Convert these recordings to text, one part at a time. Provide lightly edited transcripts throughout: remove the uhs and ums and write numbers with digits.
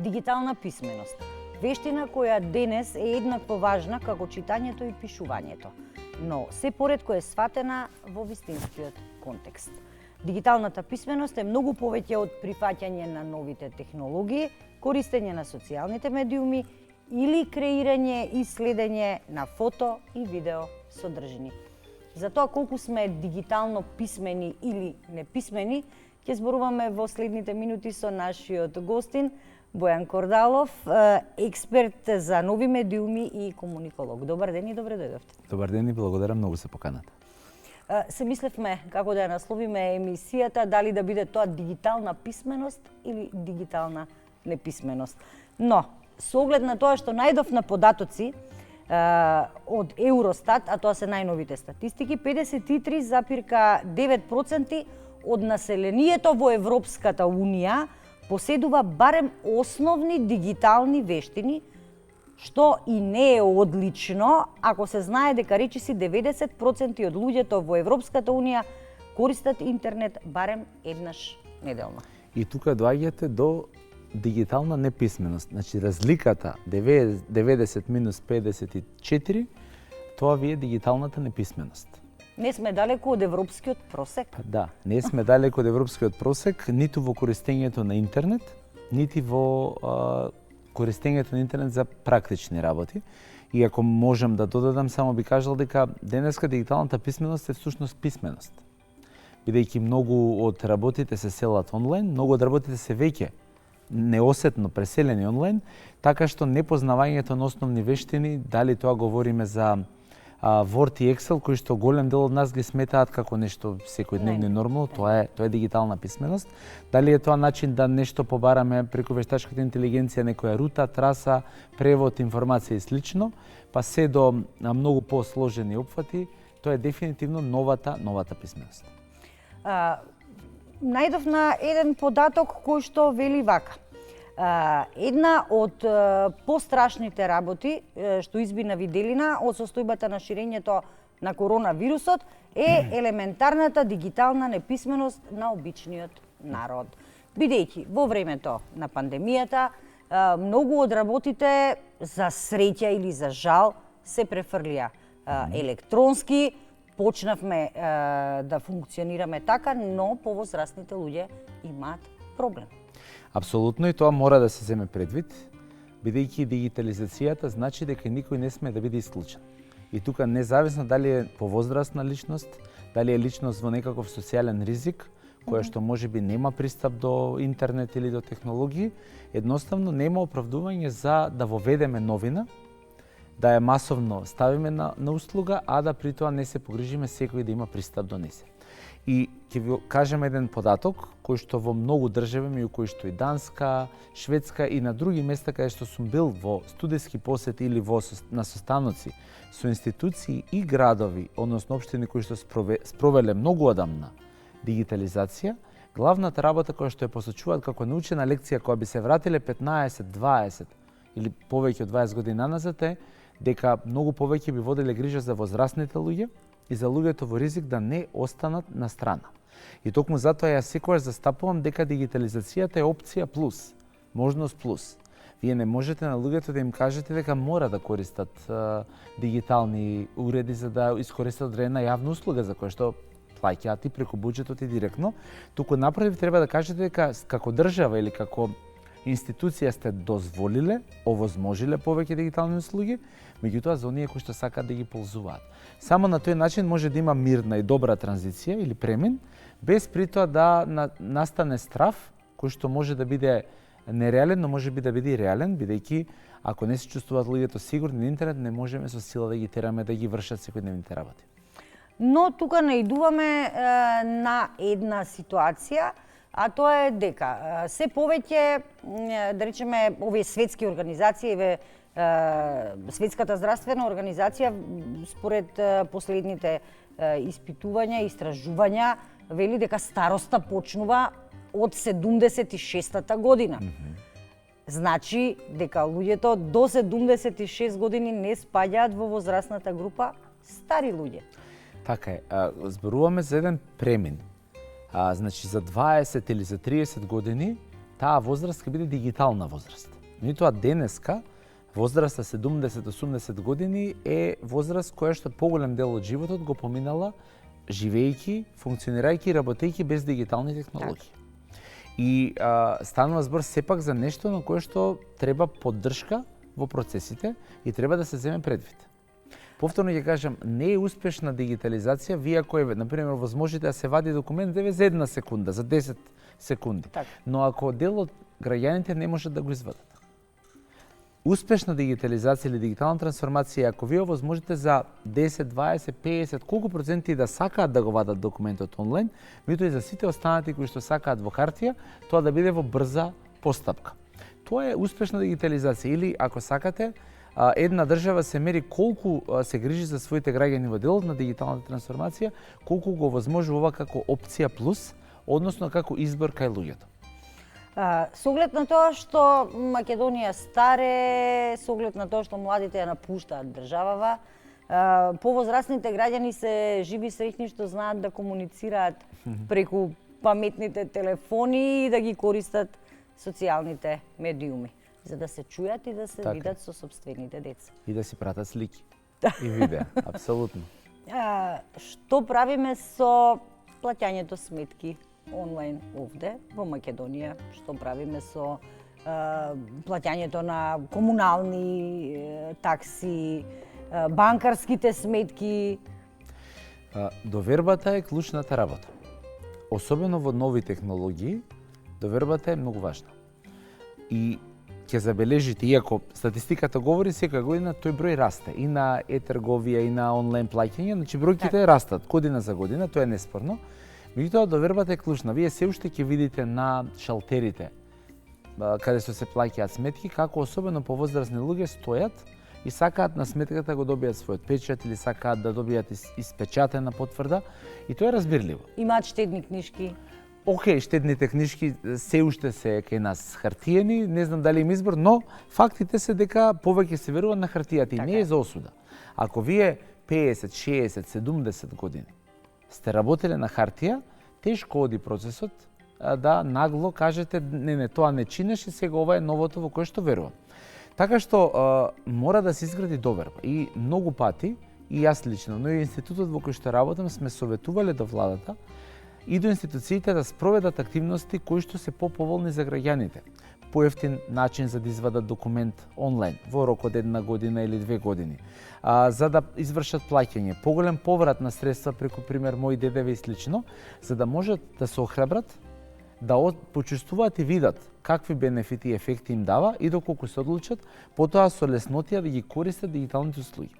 Дигитална писменост. Вештина која денес е еднакво важна како читањето и пишувањето, но се поретко е сватена во вистинскиот контекст. Дигиталната писменост е многу повеќе од прифаќање на новите технологии, користење на социјалните медиуми или креирање и следење на фото и видео содржини. За тоа колку сме дигитално писмени или неписмени, ќе зборуваме во следните минути со нашиот гостин Бојан Кордалов, експерт за нови медиуми и комуниколог. Добар ден и добре дојдовте. Добар ден и благодарам многу за поканата. Се мислевме како да ја насловиме емисијата, дали да биде тоа дигитална писменост или дигитална неписменост. Но, со оглед на тоа што најдовна податоци од Евростат, а тоа се најновите статистики, 53,9% од населението во Европската Унија поседува барем основни дигитални вештини, што и не е одлично, ако се знае дека речиси 90% од луѓето во Европската Унија користат интернет барем еднаш неделно. И тука доаѓате до дигитална неписменост. Значи, разликата 90 минус 54, тоа ви е дигиталната неписменост. Не сме далеку од европскиот просек. Да, не сме далеку од европскиот просек, ниту во користењето на интернет, нити во користењето на интернет за практични работи. И ако можам да додадам, само би кажал дека денеска дигиталната писменост е всушност писменост. Бидејќи многу од работите се селат онлайн, многу од работите се веќе неосетно преселени онлайн, така што непознавањето на основни вештини, дали тоа говориме за Word и Excel, кои што голем дел од нас ги сметаат како нешто секојдневно и нормално, тоа е дигитална писменост. Дали е тоа начин да нешто побараме преку вештачката интелигенција, некоја рута, траса, превод, информација и слично, па се до многу посложени опфати, тоа е дефинитивно новата писменост. Најдовна еден податок кој што вели вака. Една од пострашните работи што изби на виделина од состојбата на ширењето на коронавирусот е елементарната дигитална неписменост на обичниот народ. Бидејќи во времето на пандемијата многу од работите за среќа или за жал се префрлија електронски, почнавме да функционираме така, но повозрастните луѓе имаат проблем. Апсолутно, и тоа мора да се земе предвид, бидејќи дигитализацијата значи дека никој не сме да биде исклучен. И тука независно дали е повозрастна личност, дали е личност во некаков социјален ризик, која што можеби нема пристап до интернет или до технологии, едноставно нема оправдување за да воведеме новина, да ја масовно ставиме на услуга, а да при тоа не се погрижиме секој да има пристап до неси. И ќе ви кажем еден податок кој што во многу држави, меѓу кои што и Данска, Шведска и на други места каде што сум бил во студиски посети или на состаноци со институции и градови, односно општини кои што спровеле многу одамна дигитализација, главната работа која што ја посочуваат како научена лекција која би се вратиле 15, 20 или повеќе од 20 години назад е дека многу повеќе би воделе грижа за возрастните луѓе и за луѓето во ризик да не останат на страна. И токму затоа ја секогаш застапувам дека дигитализацијата е опција плюс, можност плюс. Вие не можете на луѓето да им кажете дека мора да користат дигитални уреди за да искористат одредена јавна услуга за која што плаќаат и преку буџетот и директно, туку напротив треба да кажете дека како држава или како институција сте дозволиле, овозможиле повеќе дигитални услуги, меѓутоа за оние кои што сакаат да ги ползуваат. Само на тој начин може да има мирна и добра транзиција или премин, без при тоа да настане страф, кој што може да биде нереален, но може би да биде и реален, бидејќи ако не се чувствуваат луѓето сигурни на интернет, не можеме со сила да ги тераме да ги вршат секојдневните работи. Но тука наидуваме на една ситуација, а тоа е дека се повеќе, да речеме, овие светски организации, Светската здравствена организација, според последните испитувања и истражувања, вели дека староста почнува од 76-та година. Значи дека луѓето до 76 години не спаѓаат во возрастната група стари луѓе. Така е. Зборуваме за еден премин. Значи за 20 или за 30 години таа возраст ќе биде дигитална возраст. Меѓутоа денеска возраста 70-80 години е возраст која што поголем дел од животот го поминала живејќи, функционирајќи и работејќи без дигитални технологии. И станува збор сепак за нешто на кое што треба поддршка во процесите и треба да се земе предвид. Повторно ќе кажам, не е успешна дигитализација вие ако например возможите да се вади документ за една секунда, за 10 секунди. Так. Но ако дел од граѓаните не можат да го извадат. Успешна дигитализација или дигитална трансформација, ако вие возможите за 10, 20, 50, колку проценти да сакаат да го вадат документот онлайн, меѓутоа и за сите останати кои што сакаат во хартија, тоа да биде во брза постапка. Тоа е успешна дигитализација. Или, ако сакате, една држава се мери колку се грижи за своите граѓани во делот на дигиталната трансформација, колку го возможува како опција плюс, односно како избор кај луѓето. Со оглед на тоа што Македонија старе, со оглед на тоа што младите ја напуштаат државава, повозрастните граѓани се живи среќни што знаат да комуницираат преку паметните телефони и да ги користат социјалните медиуми, за да се чујат и да се видат со сопствените деца. И да си пратат слики и видеа, апсолутно. Што правиме со плаќањето сметки онлайн овде во Македонија? Што правиме со плаќањето на комунални такси, банкарските сметки? Довербата е клучната работа. Особено во нови технологии, довербата е многу важна. И ќе забележите, иако статистиката говори секоја година тој број расте и на е-трговија и на онлайн плаќање, значи бројките растат година за година, тоа е неспорно. Меѓутоа довербата е клучна. Вие се уште ќе видите на шалтерите каде што се плаќаат сметки како особено повозрасни луѓе стојат и сакаат на сметката да го добијат својот печат или сакаат да добијат испечатена потврда и тоа е разбирливо. Имаат штедни книжки. Океј, штедните книжки се уште се кај нас хартиени, не знам дали им избор, но фактите се дека повеќе се верува на хартијата и не е за осуда. Ако вие 50, 60, 70 години сте работеле на хартија, тешко оди процесот да нагло кажете не, тоа не чинеше, сега ова е новото во кое што верувам. Така што мора да се изгради доверба и многу пати, и јас лично, но и институтот во кој што работам сме советувале до владата и до институциите да спроведат активности кои што се поповолни за граѓаните. Поевтин начин за да извадат документ онлайн во рок од 1 година или 2 години, за да извршат плаќање, поголем поврат на средства преку пример мои дедеви и слично, за да можат да се охрабрат, да почувствуваат и видат какви бенефити и ефекти им дава и доколку се одлучат, потоа со леснотија да ги користат дигиталните услуги.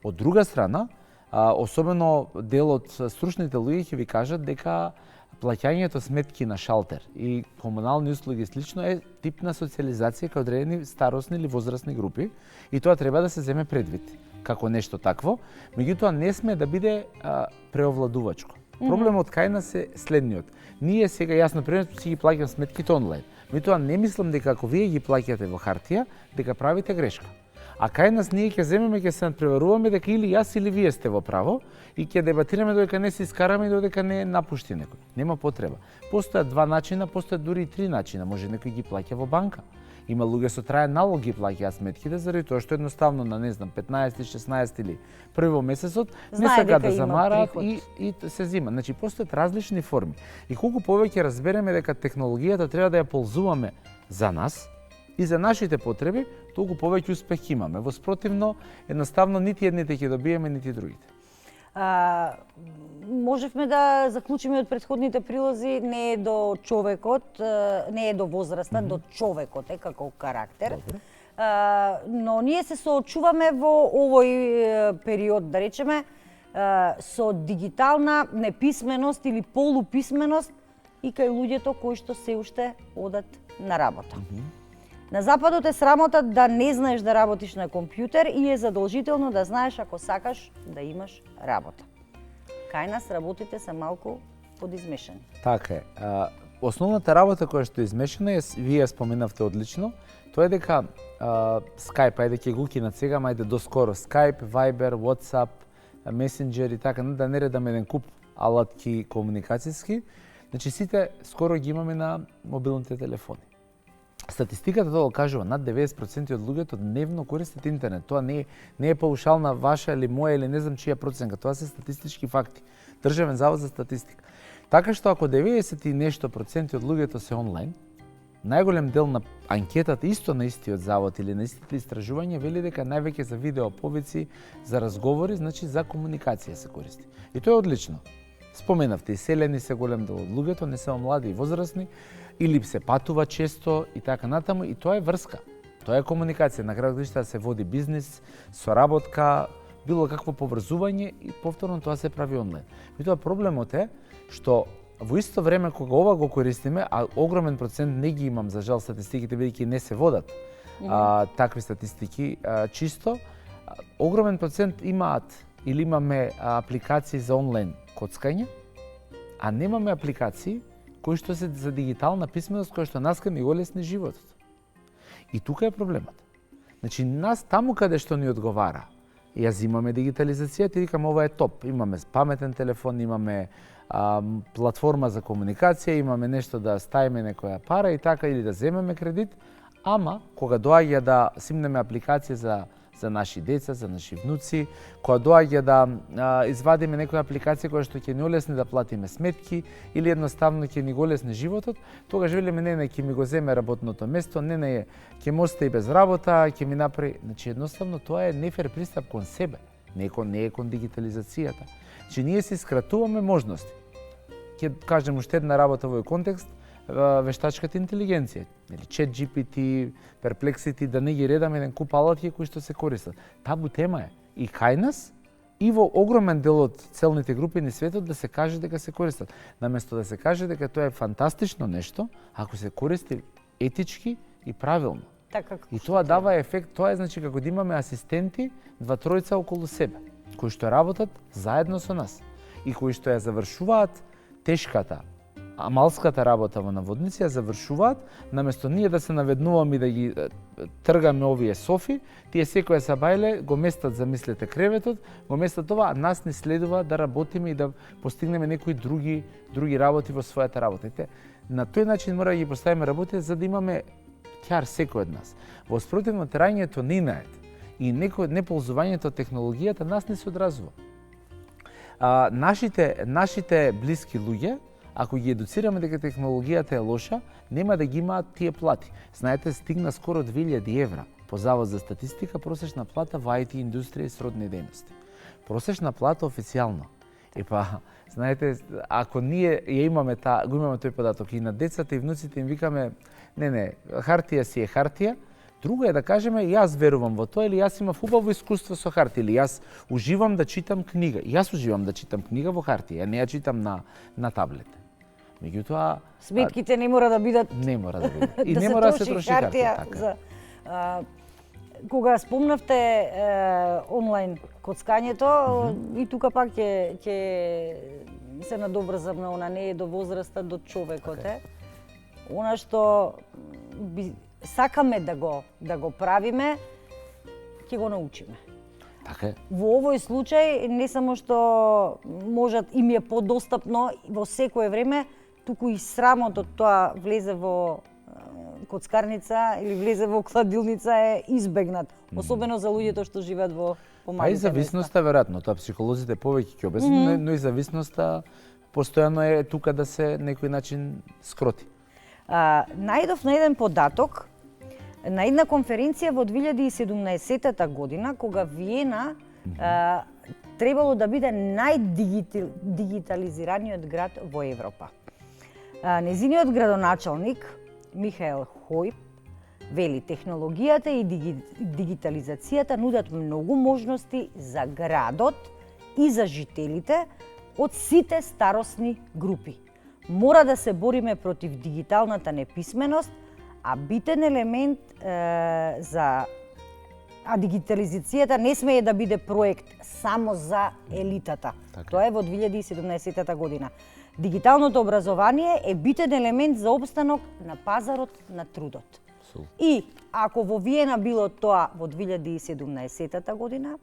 Од друга страна, особено дел од стручните луѓе ќе ви кажат дека плаќањето сметки на шалтер и комунални услуги слично е тип на социализација кај одредени старосни или возрастни групи и тоа треба да се земе предвид како нешто такво, меѓутоа не сме да биде преовладувачко. Проблемот кај нас е следниот. Ние сега, јас например, си ги плаќам сметките онлайн, меѓутоа не мислам дека ако вие ги плаќате во хартија, дека правите грешка. А кај нас ние ќе земеме, ќе се надпреваруваме дека или јас или вие сте во право и ќе дебатираме додека не се искараме и додека не напушти некој. Нема потреба. Постојат два начина, постојат дури и три начина. Може некој ги плаќа во банка. Има луѓе со траен налог ги плаќаат сметките заради тоа што едноставно на 15, 16 или први во месецот не сакаат да замараат и се зима. Значи постојат различни форми. И колку повеќе разбереме дека технологијата треба да ја ползуваме за нас и за нашите потреби, толку повеќе успех имаме. Во спротивно, едноставно нити едните ќе добиеме, нити другите. Можевме да заклучиме од претходните прилози, не е до човекот, не е до возраста, до човекот е како карактер. Но ние се соочуваме во овој период, да речеме, со дигитална неписменост или полуписменост и кај луѓето кои што се уште одат на работа. На Западот е срамота да не знаеш да работиш на компјутер и е задолжително да знаеш ако сакаш да имаш работа. Кај нас работите се малку подизмешани. Така е. Основната работа која што е измешана е, вие споменавте одлично, тоа е дека Skype, ајде ќе го укинат сега, ајде доскоро Skype, Viber, WhatsApp, Messenger и така, да не редам еден куп алатки комуникацијски, значи сите скоро ги имаме на мобилните телефони. Статистиката тоа кажува, над 90% од луѓето дневно користат интернет. Тоа не е паушална ваша или моја или не знам чија проценка, тоа се статистички факти. Државен завод за статистика. Така што ако 90 и нешто проценти од луѓето се онлайн, најголем дел на анкетата исто на истиот завод или на истите истражувања вели дека највеќе за видео повици, за разговори, значи за комуникација се користи. И тоа е одлично. Споменавте, иселени се голем дел од луѓето, не се млади и возрастни, или се патува често и така натаму, и тоа е врска. Тоа е комуникација. На крајот да се води бизнис, соработка, било какво поврзување и повторно тоа се прави онлайн. И тоа проблемот е што во исто време кога ова го користиме, а огромен процент не ги имам за жал статистиките бидејќи не се водат такви статистики чисто, огромен процент имаат или имаме апликации за онлайн коцкање, а немаме апликации кои што се за дигитална писменост, кои што нас ка ни го лесни животот. И тука е проблемот. Значи, нас таму каде што ни одговара, јас имаме дигитализацијата и викам ова е топ. Имаме паметен телефон, имаме платформа за комуникација, имаме нешто да ставиме некоја пара и така, или да земеме кредит, ама кога доаѓа да симнеме апликација за наши деца, за наши внуци, кога доаѓа да извадиме некоја апликација која што ќе ни олесни да платиме сметки или едноставно ќе ни го олесни животот, тогаш велиме не ќе ми го земе работното место, не ќе ме остави без работа, ќе ми направи, значи едноставно тоа е нефер пристап кон себе, не е кон дигитализацијата. Значи ние се скратуваме можности. Ќе кажем уште една работа во овој контекст, вештачката интелигенција, или ChatGPT, Perplexity, да не ги редаме еден куп алатки кои што се користат. Табу тема е и кај нас, и во огромен дел од целните групи на светот да се каже дека се користат. Наместо да се каже дека тоа е фантастично нешто, ако се користи етички и правилно. Така, и тоа дава ефект, тоа е значи како да имаме асистенти, 2-3 околу себе, кои што работат заедно со нас и кои што ја завршуваат тешката, амалската работа во наводници, ја завршуваат, наместо ние да се наведнуваме и да ги тргаме овие софи, тие секоја сабајле го местат, замислете, креветот, го местат това, а нас не следува да работиме и да постигнеме некои други работи во својата работа. На тој начин мора да ги поставиме работи за да имаме ќар секој од нас. Во спротивно терањето не инает и неползувањето од технологијата нас не се одразува. Нашите блиски луѓе, ако ги едуцираме дека технологијата е лоша, нема да ги имаат тие плати. Знаете, стигна скоро 2000 евра по Завод за статистика просечна плата во IT индустрија и сродни дејности. Просечна плата официјално. Знаете, ако ние ја имаме го имаме тој податок и на децата и внуците им викаме не, хартија си е хартија, друго е да кажеме јас верувам во тоа или јас имав убаво искуство со хартија или јас уживам да читам книга. Јас уживам да читам книга во хартија, не ја читам на таблет. Меѓутоа сметките не мора да бидат и не мора да се троши хартија. Така. Кога спомнавте онлайн коцкањето, и тука пак ќе се надобрзам на она, не е до возраста, до човекот е. Она што сакаме да го правиме, ќе го научиме. Така е. Во овој случај не само што можат им е подостапно во секое време, туку и срамот од тоа влезе во коцкарница или влезе во кладилница е избегнат, особено за луѓето што живеат во помалите места. И зависноста веројатно, тоа психолозите повеќе ќе објаснат, но и зависноста постојано е тука да се некој начин скроти. Најдов на еден податок на една конференција во 2017 година, кога Виена требало да биде најдигитализираниот град во Европа. Незиниот градоначалник Михаел Хојп вели технологијата и дигитализацијата нудат многу можности за градот и за жителите од сите старосни групи. Мора да се бориме против дигиталната неписменост, а битен елемент дигитализацијата не смее да биде проект само за елитата. Така. Тоа е во 2017 година. Дигиталното образование е битен елемент за опстанок на пазарот на трудот. И ако во Виена било тоа во 2017 година,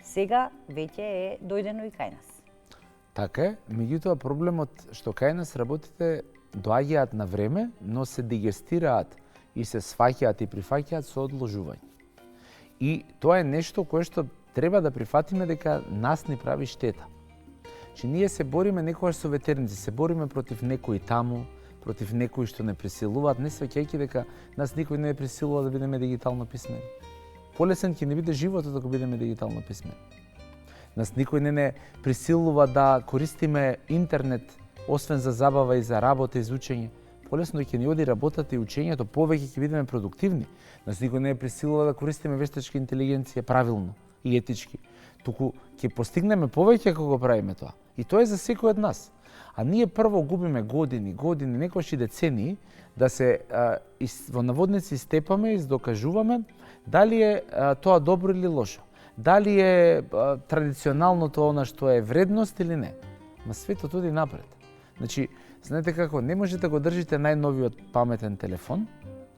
сега веќе е дојдено и кај нас. Така е, меѓутоа проблемот што кај нас работите доаѓаат на време, но се дигестираат и се сваќаат и прифаќаат со одложување. И тоа е нешто кое што треба да прифатиме дека нас ни прави штета. Че ние се бориме некогаш со ветерници, се бориме против некои таму, против некои што не присилуваат, не сваќајќи дека нас никој не присилува да бидеме дигитално писмени. Полесен ќе не биде животот ако бидеме дигитално писмени. Нас никој не присилува да користиме интернет освен за забава и за работа и за учење. Полесно ќе ни оди работата и учењето, повеќе ќе бидеме продуктивни. Нас никој не присилува да користиме вештачка интелигенција правилно и етички. Туку ќе постигнеме повеќе ако го правиме тоа. И тоа е за секој од нас. А ние прво губиме години, некогаш и децении да се во наводници степаме и докажуваме дали е тоа добро или лошо. Дали е традиционалното она што е вредност или не. Ма светот оди напред. Значи, знаете како, не можете да го држите најновиот паметен телефон,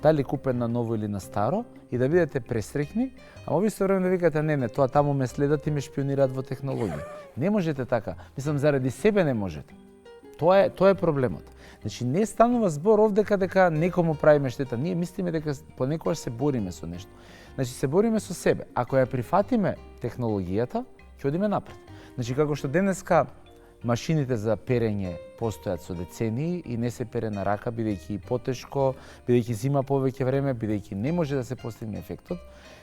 дали купен на ново или на старо, и да бидете пресреќни, а во исто време да викате не, тоа таму ме следат и ме шпионираат во технологија. Не можете така. Мислам, заради себе не можете. Тоа е проблемот. Значи, не станува збор овдека дека некому правиме штета. Ние мислиме дека понекогаш се бориме со нешто. Значи, се бориме со себе. Ако ја прифатиме технологијата, ќе одиме напред. Значи, како што денеска машините за перење постојат со децении и не се пере на рака, бидејќи потешко, бидејќи зима повеќе време, бидејќи не може да се постигне ефектот.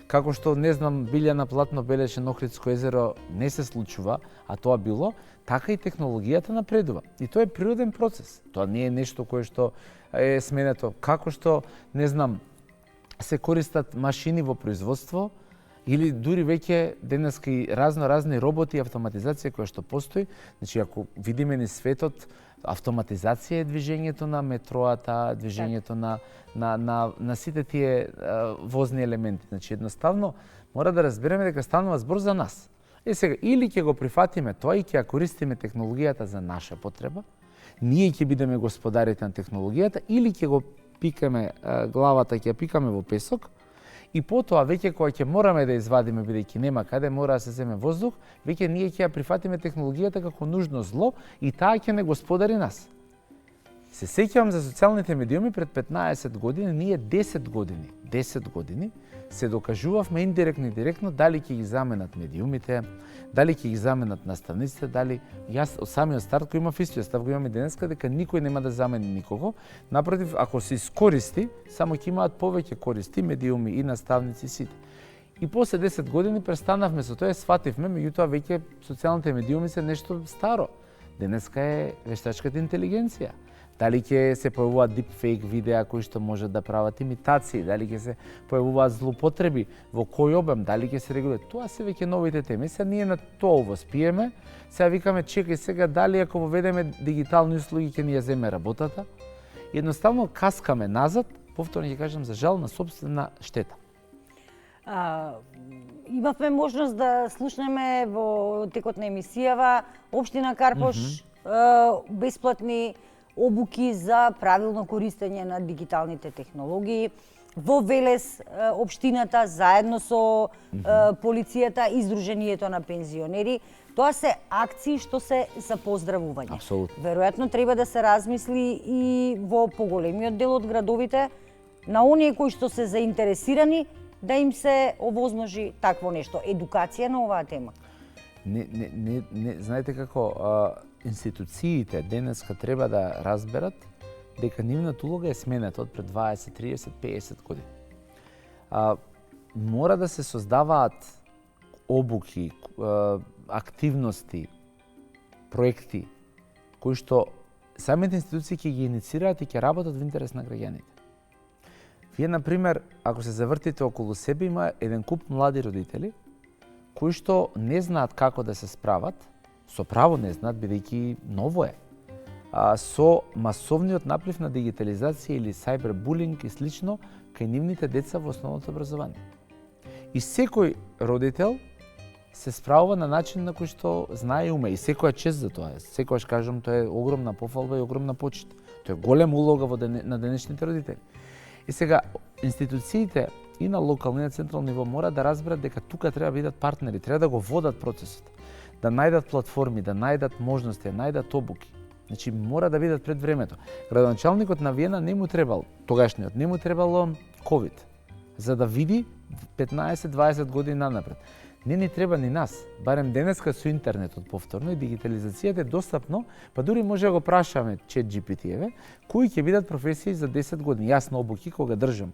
Како што, не знам, билја на платно белеше на Охридско езеро не се случува, а тоа било, така и технологијата напредува. И тоа е природен процес. Тоа не е нешто кое што е сменето. Како што, не знам, се користат машини во производство, или дури веќе денеска и разни роботи и автоматизација која што постои. Значи, ако видиме низ светот, автоматизација е движењето на метроата, движењето на сите тие возни елементи. Значи, едноставно, мора да разбереме дека станува збор за нас. Сега, или ќе го прифатиме тоа и ќе ја користиме технологијата за наша потреба, ние ќе бидеме господарите на технологијата, или ќе го пикаме главата, ќе ја пикаме во песок, и потоа веќе кога ќе мораме да извадиме, бидејќи нема каде, мора да се земе воздух, веќе ние ќе ја прифатиме технологијата како нужно зло и таа ќе не господари нас. Се сеќавам за социјалните медиуми пред 15 години, ние 10 години се докажувавме индиректно и директно дали ќе ги заменат медиумите, дали ќе ги заменат наставниците, дали јас од самиот старт кој имав истиот став, го имаме денеска дека никој нема да замени никого. Напротив, ако се искористи, само ќе имаат повеќе користи медиуми и наставници сите. И после 10 години престанавме со тоа и свативме, меѓутоа веќе социјалните медиуми се нешто старо. Денеска е вештачката интелигенција. Дали ќе се појавуваат deepfake видеа кои што можат да прават имитации, дали ќе се појавуваат злоупотреби, во кој обем, дали ќе се регулира. Тоа се веќе новите теми. Сега ние на тоа воспиеме, сега викаме чекај сега дали ако воведеме дигитални услуги ќе ни ја земе работата. Едноставно каскаме назад, повторно ќе кажам за жал на сопствена штета. Имавме можност да слушнеме во текот на емисијава Општина Карпош бесплатни обуки за правилно користење на дигиталните технологии. Во Велес, општината, заедно со полицијата и Сдруженијето на пензионери, тоа се акции што се за поздравување. Апсолутно. Веројатно треба да се размисли и во поголемиот дел од градовите на оние кои што се заинтересирани да им се овозможи такво нешто, едукација на оваа тема. Не, знаете како, институциите денеска треба да разберат дека нивната улога е сменета од пред 20, 30, 50 години. Мора да се создаваат обуки, активности, проекти кои што самите институции ќе ги иницираат и ќе работат во интерес на граѓаните. Вие, например, ако се завртите околу себе, има еден куп млади родители кои што не знаат како да се справат, со право не знаат, бидејќи ново е, со масовниот наплив на дигитализација или сайбербулинг и слично кај нивните деца во основното образование. И секој родител се справува на начин на кој што знае и уме. И секоја чест за тоа. Секојаш кажам, тоа е огромна пофалба и огромна почит. Тоа е голема улога на денешните родители. И сега, институциите и на локално и на централно ниво мора да разберат дека тука треба да бидат партнери, треба да го водат процесот, да најдат платформи, да најдат можности, да најдат обуки. Значи мора да бидат пред времето. Градоначалникот на Виена не му требал, тогашниот, не му требало ковид, за да види 15-20 години нанапред. Не ни треба ни нас, барем денеска со интернетот повторно и дигитализацијата е достапно, па дури може да го прашаме ChatGPT-еве, кои ќе бидат професии за 10 години. Јас на обуки кога држам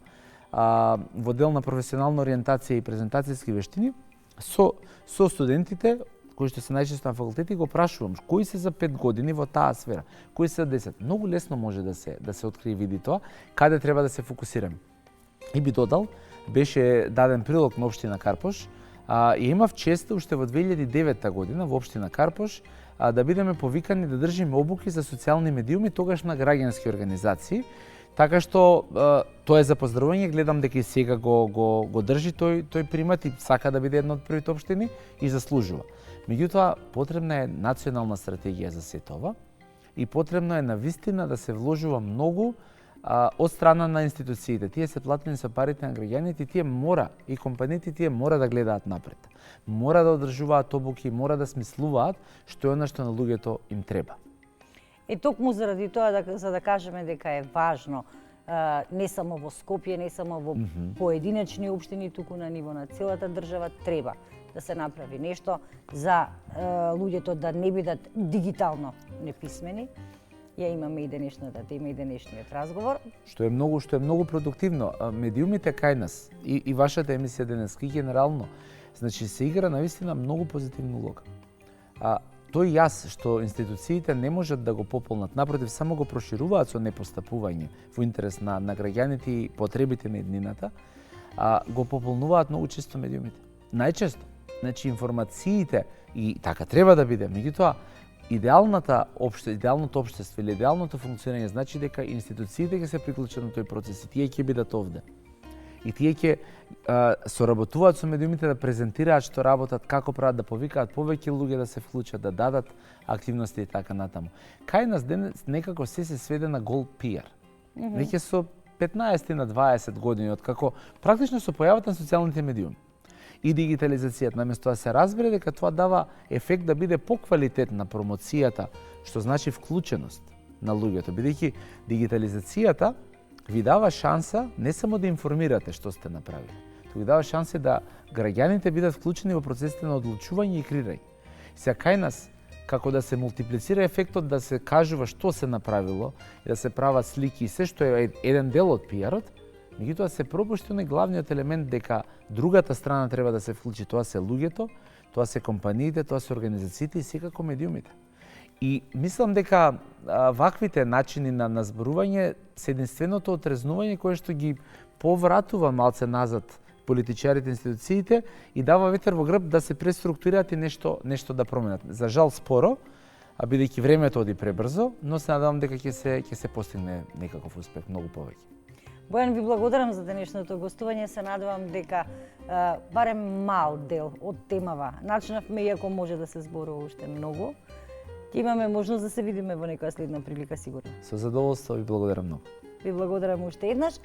во дел на професионална ориентација и презентацијски вештини, со студентите кои што се најчесто на факултети го прашувам кои се за 5 години во таа сфера, кои се за 10. Многу лесно може да се открие и види тоа каде треба да се фокусираме. И би додал, беше даден прилог на општина Карпош, и имав чест уште во 2009 година во општина Карпош да бидеме повикани да држиме обуки за социјални медиуми, тогаш на граѓански организации. Така што тоа е за поздравување, гледам дека и сега го држи тој примат и сака да биде една од првите општини и заслужува. Меѓутоа, потребна е национална стратегија за сето ова и потребно е навистина да се вложува многу од страна на институциите. Тие се платени со парите на граѓаните и тие мора, и компаниите тие мора да гледаат напред. Мора да одржуваат обуки, мора да смислуваат што е она што на луѓето им треба. Е токму заради тоа за да кажеме дека е важно не само во Скопје, не само во поединечни општини, туку на ниво на целата држава треба да се направи нешто за луѓето да не бидат дигитално неписмени. Ја имаме и денешната тема и денешниот разговор. Што е многу продуктивно. Медиумите кај нас и вашата емисија денеска и генерално, значи се игра навистина многу позитивна улога. Тој јас што институциите не можат да го пополнат, напротив само го прошируваат со непостапување во интерес на граѓаните и потребите на еднината, го пополнуваат многу често медиумите. Најчесто. Значи информациите и така треба да биде, меѓутоа идеалното општество или идеалното функционирање значи дека институциите ќе се приклучат на тој процес и тие ќе бидат овде. И тие ќе соработуваат со медиумите да презентираат што работат, како прават, да повикаат повеќе луѓе да се вклучат, да дадат активности и така натаму. Кај нас денес некако се сведе на гол пиар. Веќе со 15 на 20 години откако практично со појавата на социјалните медиуми и дигитализацијата, наместо да се разбере дека тоа дава ефект да биде поквалитетна промоцијата, што значи вклученост на луѓето, бидејќи дигитализацијата ви дава шанса не само да информирате што сте направили, туку ви дава шанса да граѓаните бидат вклучени во процесите на одлучување и креирање. Сега кај нас, како да се мултиплицира ефектот да се кажува што се направило и да се прават слики и се што е еден дел од пиарот, меѓутоа се пропушти оној главниот елемент дека другата страна треба да се вклучи, тоа се луѓето, тоа се компаниите, тоа се организациите и секако медиумите. И мислам дека ваквите начини на зборување се единственото отрезнување кое што ги повратува малце назад политичарите, институциите и дава ветер во грб да се преструктурираат и нешто да променат. За жал споро, бидејќи времето оди пребрзо, но се надевам дека ќе се постигне некаков успех многу повеќе. Бојан, ви благодарам за денешното гостување. Се надевам дека барем мал дел од темава начнавме, иако може да се зборува уште многу. Ќе имаме можност да се видиме во некоја следна прилика, сигурно. Со задоволство ви благодарам многу. Ви благодарам уште еднаш.